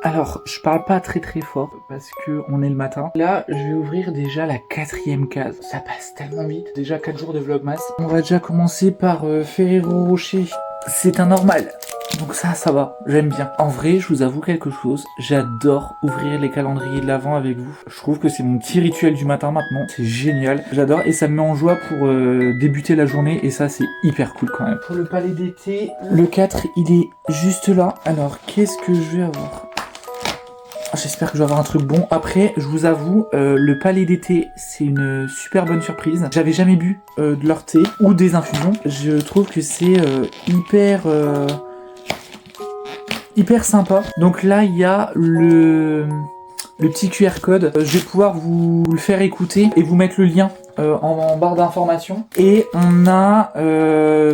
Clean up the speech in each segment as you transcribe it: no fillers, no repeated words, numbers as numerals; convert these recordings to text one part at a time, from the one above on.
Alors, je parle pas très fort parce que on est le matin. Là, je vais ouvrir déjà la 4e case. Ça passe tellement vite. Déjà 4 jours de Vlogmas. On va déjà commencer par Ferrero Rocher. C'est un normal. Donc ça va. J'aime bien. En vrai, je vous avoue quelque chose. J'adore ouvrir les calendriers de l'Avent avec vous. Je trouve que c'est mon petit rituel du matin maintenant. C'est génial. J'adore et ça me met en joie pour débuter la journée. Et ça, c'est hyper cool quand même. Pour le palais d'été, le 4, il est juste là. Alors, qu'est-ce que je vais avoir ? J'espère que je vais avoir un truc bon. Après, je vous avoue, le palais d'été, c'est une super bonne surprise. J'avais jamais bu de leur thé ou des infusions. Je trouve que c'est hyper sympa. Donc là, il y a le petit QR code. Je vais pouvoir vous le faire écouter et vous mettre le lien en barre d'informations. Et on a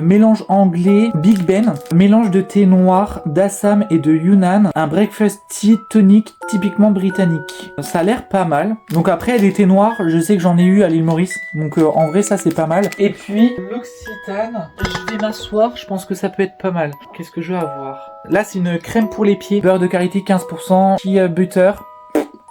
mélange anglais Big Ben, mélange de thé noir d'Assam et de Yunnan, un breakfast tea tonique typiquement britannique. Ça a l'air pas mal. Donc après des thés noirs, je sais que j'en ai eu à l'île Maurice, donc en vrai ça c'est pas mal. Et puis l'Occitane, je vais m'asseoir, je pense que ça peut être pas mal. Qu'est-ce que je vais avoir? Là c'est une crème pour les pieds, beurre de karité 15%, chia butter.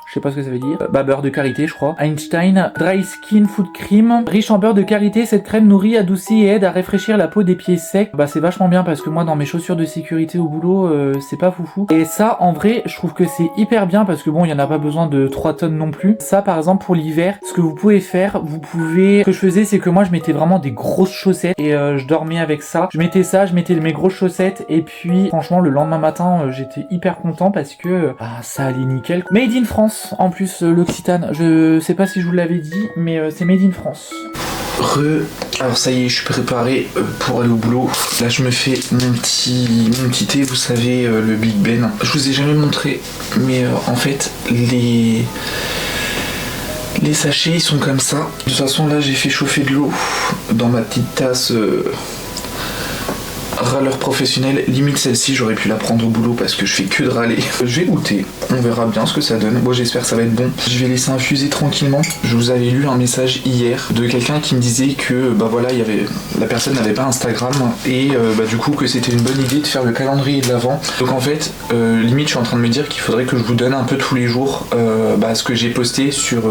Je sais pas ce que ça veut dire. Beurre de karité, je crois. Einstein Dry Skin Food Cream. Riche en beurre de karité, cette crème nourrit, adoucit et aide à rafraîchir la peau des pieds secs. C'est vachement bien parce que moi, dans mes chaussures de sécurité au boulot, c'est pas foufou. Et ça, en vrai, je trouve que c'est hyper bien parce que bon, il y en a pas besoin de 3 tonnes non plus. Ça, par exemple, pour l'hiver, ce que vous pouvez faire, ce que je faisais, c'est que moi, je mettais vraiment des grosses chaussettes et je dormais avec ça. Je mettais mes grosses chaussettes et puis, franchement, le lendemain matin, j'étais hyper content parce que ça allait nickel. Made in France. En plus, l'Occitane, je sais pas si je vous l'avais dit, mais c'est made in France. Alors ça y est, je suis préparé pour aller au boulot. Là, je me fais mon petit thé, vous savez, le Big Ben. Je vous ai jamais montré, mais en fait, les sachets, ils sont comme ça. De toute façon, là, j'ai fait chauffer de l'eau dans ma petite tasse. Râleur professionnel, limite celle-ci j'aurais pu la prendre au boulot parce que je fais que de râler. Je vais goûter, on verra bien ce que ça donne. Moi j'espère que ça va être bon. Je vais laisser infuser tranquillement. Je vous avais lu un message hier de quelqu'un qui me disait que la personne n'avait pas Instagram et du coup que c'était une bonne idée de faire le calendrier de l'Avent. Donc en fait, limite je suis en train de me dire qu'il faudrait que je vous donne un peu tous les jours ce que j'ai posté sur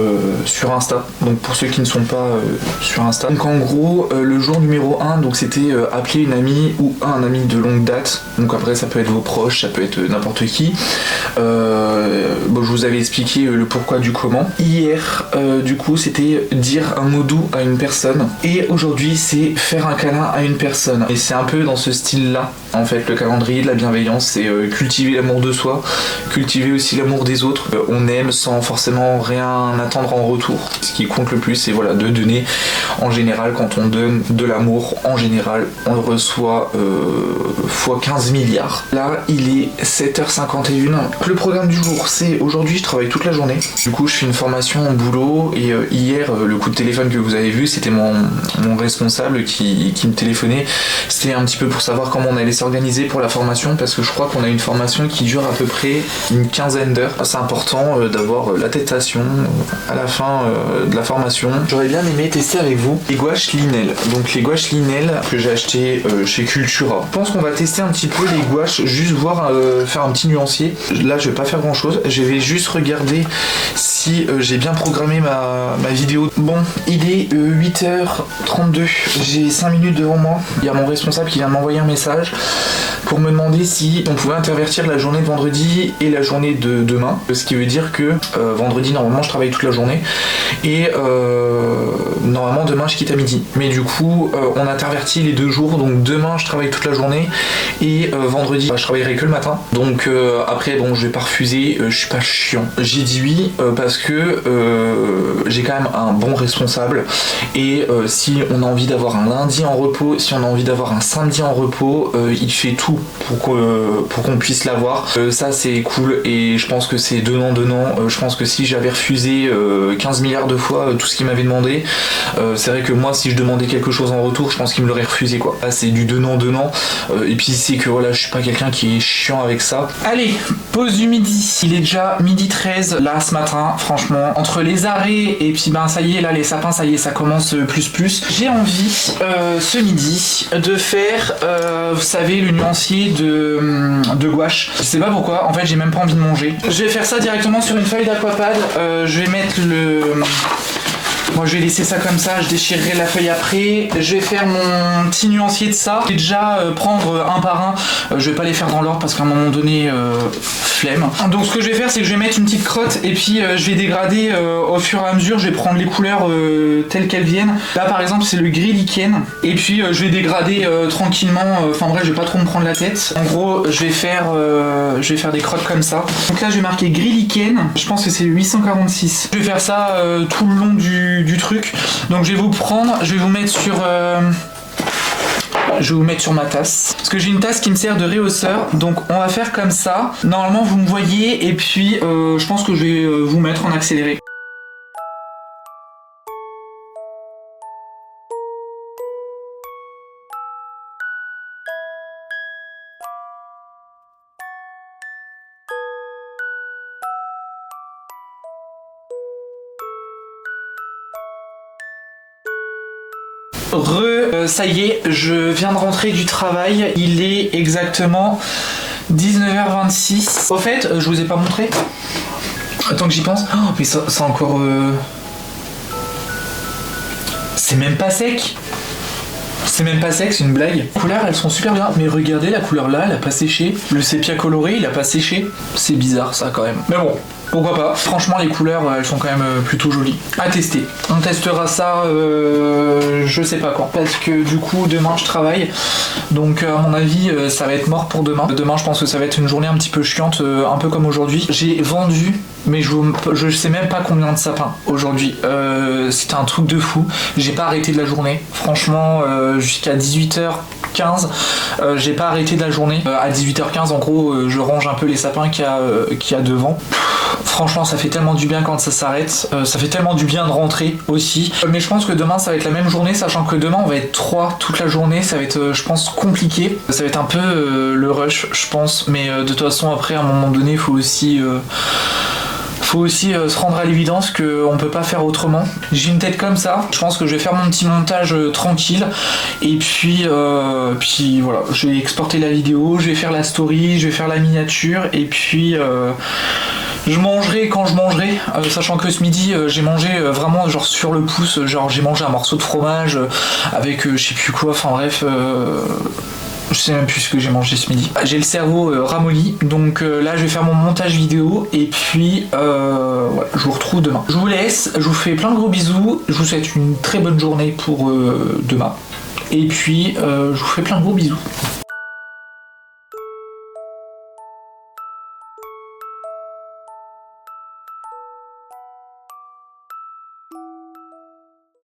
Insta. Donc pour ceux qui ne sont pas sur Insta. Donc en gros, le jour numéro 1, donc c'était appeler une amie ou un ami de longue date, donc après ça peut être vos proches, ça peut être n'importe qui. Je vous avais expliqué le pourquoi du comment. Hier, du coup, c'était dire un mot doux à une personne, et aujourd'hui c'est faire un câlin à une personne. Et c'est un peu dans ce style-là, en fait, le calendrier de la bienveillance, c'est cultiver l'amour de soi, cultiver aussi l'amour des autres. On aime sans forcément rien attendre en retour. Ce qui compte le plus, c'est de donner. En général, quand on donne de l'amour, en général, on le reçoit fois 15 milliards. Là, il est 7h51. Le programme du jour, c'est aujourd'hui, je travaille toute la journée. Du coup, je fais une formation au boulot et hier, le coup de téléphone que vous avez vu, c'était mon responsable qui me téléphonait. C'était un petit peu pour savoir comment on allait s'organiser pour la formation parce que je crois qu'on a une formation qui dure à peu près une quinzaine d'heures. C'est important d'avoir l'attestation à la fin de la formation. J'aurais bien aimé tester avec vous les gouaches Linel. Donc les gouaches Linel que j'ai acheté chez Cultura. Je pense qu'on va tester un petit peu les gouaches, juste voir, faire un petit nuancier. Là, je vais pas faire grand chose. Je vais juste regarder si j'ai bien programmé ma vidéo. Bon, il est 8h32. J'ai 5 minutes devant moi. Il y a mon responsable qui vient de m'envoyer un message pour me demander si on pouvait intervertir la journée de vendredi et la journée de demain. Ce qui veut dire que vendredi, normalement, je travaille toute la journée et normalement, demain, je quitte à midi. Mais du coup, on intervertit les 2 jours. Donc demain, je travaille toute la journée et vendredi, je travaillerai que le matin. Donc après, bon, je vais pas refuser. Je suis pas chiant. J'ai dit oui parce que j'ai quand même un bon responsable et si on a envie d'avoir un lundi en repos, si on a envie d'avoir un samedi en repos, il fait tout pour qu'on puisse l'avoir. Ça c'est cool et je pense que c'est donnant. Je pense que si j'avais refusé 15 milliards de fois tout ce qu'il m'avait demandé, c'est vrai que moi si je demandais quelque chose en retour, je pense qu'il me l'aurait refusé quoi. Là c'est du donnant. Et puis c'est que voilà, je suis pas quelqu'un qui est chiant avec ça. Allez, pause du midi. Il est déjà 12h13 là ce matin, franchement. Entre les arrêts et puis ben ça y est, là les sapins, ça y est, ça commence plus. J'ai envie ce midi de faire, vous savez, le nuancier de gouache. Je sais pas pourquoi, en fait j'ai même pas envie de manger. Je vais faire ça directement sur une feuille d'aquapad. Je vais mettre moi je vais laisser ça comme ça, je déchirerai la feuille après. Je vais faire mon petit nuancier de ça. Je vais déjà prendre un par un. Je vais pas les faire dans l'ordre parce qu'à un moment donné, flemme. Donc ce que je vais faire, c'est que je vais mettre une petite crotte et puis je vais dégrader au fur et à mesure. Je vais prendre les couleurs telles qu'elles viennent. Là par exemple c'est le gris lichen. Et puis je vais dégrader tranquillement. Enfin bref, je vais pas trop me prendre la tête. En gros, je vais faire des crottes comme ça. Donc là je vais marquer gris lichen. Je pense que c'est le 846. Je vais faire ça tout le long du truc. Donc je vais vous mettre sur ma tasse parce que j'ai une tasse qui me sert de réhausseur, donc on va faire comme ça. Normalement vous me voyez et puis je pense que je vais vous mettre en accéléré. Ça y est, je viens de rentrer du travail, il est exactement 19h26. Au fait, je vous ai pas montré. Attends que j'y pense. Oh, mais ça encore... C'est même pas sec. C'est une blague. Les couleurs, elles sont super bien. Mais regardez, la couleur là, elle a pas séché. Le sépia coloré, il a pas séché. C'est bizarre ça quand même. Mais bon, pourquoi pas. Franchement, les couleurs, elles sont quand même plutôt jolies. À tester. On testera ça, je sais pas quand. Parce que du coup, demain, je travaille. Donc, à mon avis, ça va être mort pour demain. Demain, je pense que ça va être une journée un petit peu chiante, un peu comme aujourd'hui. J'ai vendu, mais je sais même pas combien de sapins aujourd'hui. C'était un truc de fou. J'ai pas arrêté de la journée. Franchement, jusqu'à 18h15, j'ai pas arrêté de la journée. À 18h15, en gros, je range un peu les sapins qu'il y a devant. Franchement, ça fait tellement du bien quand ça s'arrête. Ça fait tellement du bien de rentrer aussi. Mais je pense que demain, ça va être la même journée, sachant que demain, on va être 3 toute la journée. Ça va être, je pense, compliqué. Ça va être un peu le rush, je pense. Mais de toute façon, après, à un moment donné, il faut aussi se rendre à l'évidence qu'on peut pas faire autrement. J'ai une tête comme ça. Je pense que je vais faire mon petit montage tranquille. Et puis voilà, je vais exporter la vidéo, je vais faire la story, je vais faire la miniature. Et puis... je mangerai quand je mangerai, sachant que ce midi j'ai mangé vraiment genre sur le pouce, genre j'ai mangé un morceau de fromage avec je sais plus quoi, enfin bref, je sais même plus ce que j'ai mangé ce midi. J'ai le cerveau ramolli, donc là je vais faire mon montage vidéo et puis voilà, je vous retrouve demain. Je vous laisse, je vous fais plein de gros bisous, je vous souhaite une très bonne journée pour demain et puis je vous fais plein de gros bisous.